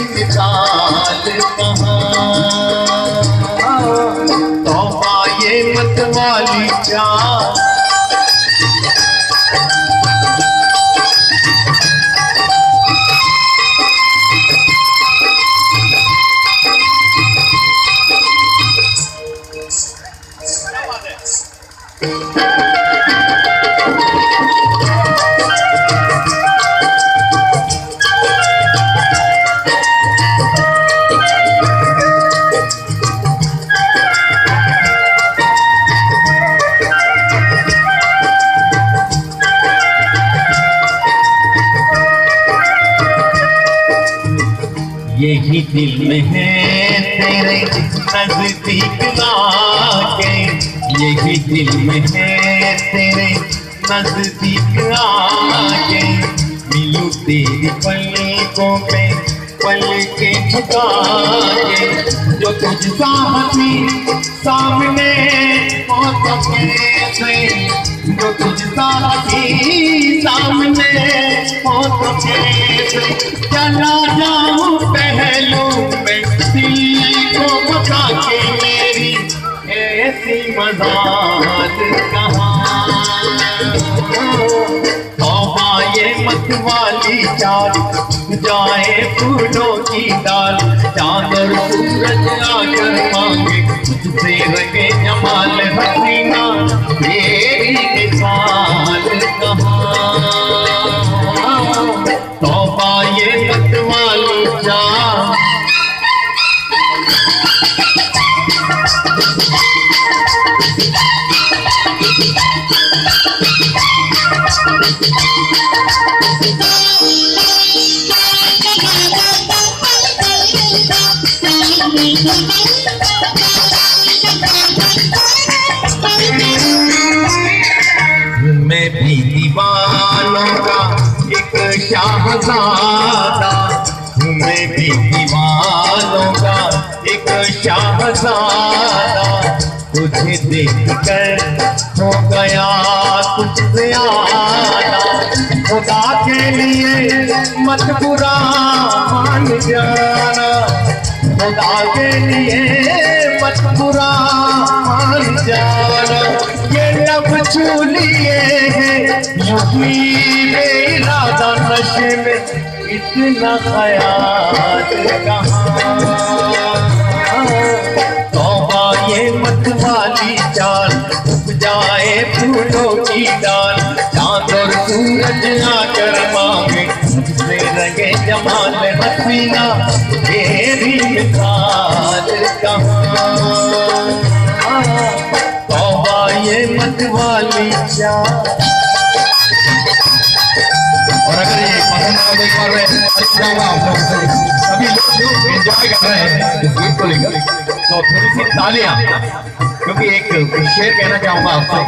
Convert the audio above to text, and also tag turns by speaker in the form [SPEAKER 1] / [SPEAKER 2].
[SPEAKER 1] मिसाल कहाँ। तौबा ये मत वाली चाल, यही दिल में है तेरे नजदीक आके, यही दिल में है तेरे नजदीक आके, मिलूं तेरी पलकों पे पल के झुका के, जो तुझ सामने सामने हो तो कैसे, जो तुझ सामने हो तो कैसे, चला जाऊं पहलू में दिल को बता के, मेरी ऐसी मजाल कहाँ। तौबा ये मत वाली चाल, जाए फूलों की दाल, चाँद और सूरज आकर मांगे तुझसे रंगे जमाल हसीना, तेरी मिसाल कहाँ। तौबा ये मत वाली चाल, मैं भी दीवानों का एक शाहज़ादा, मैं भी दीवानों का एक शाहज़ादा, तुझे देखकर हो गया कुछ ज़्यादा, खुदा के लिए मत बुरा मान जाना, खुदा के लिए मत बुरा मान जाना, ये लब छू लिए हैं यूं ही बेइरादा, नशे में इतना ख्याल कहाँ। तौबा ये मत वाली चाल, जाए फूलों की दाल, चाँद और सूरज आकर मांगे तुझसे रंगे जमाल हसीना, तेरी मिसाल कहाँ। तौबा ये मत वाली चाल। और अगर ये पसंद आप देख पा रहे हैं, अच्छा हुआ आप लोग सभी लोग एंजॉय कर रहे हैं इस गीत को लेकर, तो थोड़ी सी तालियां, क्योंकि एक शेर कहना चाहूंगा आपसे।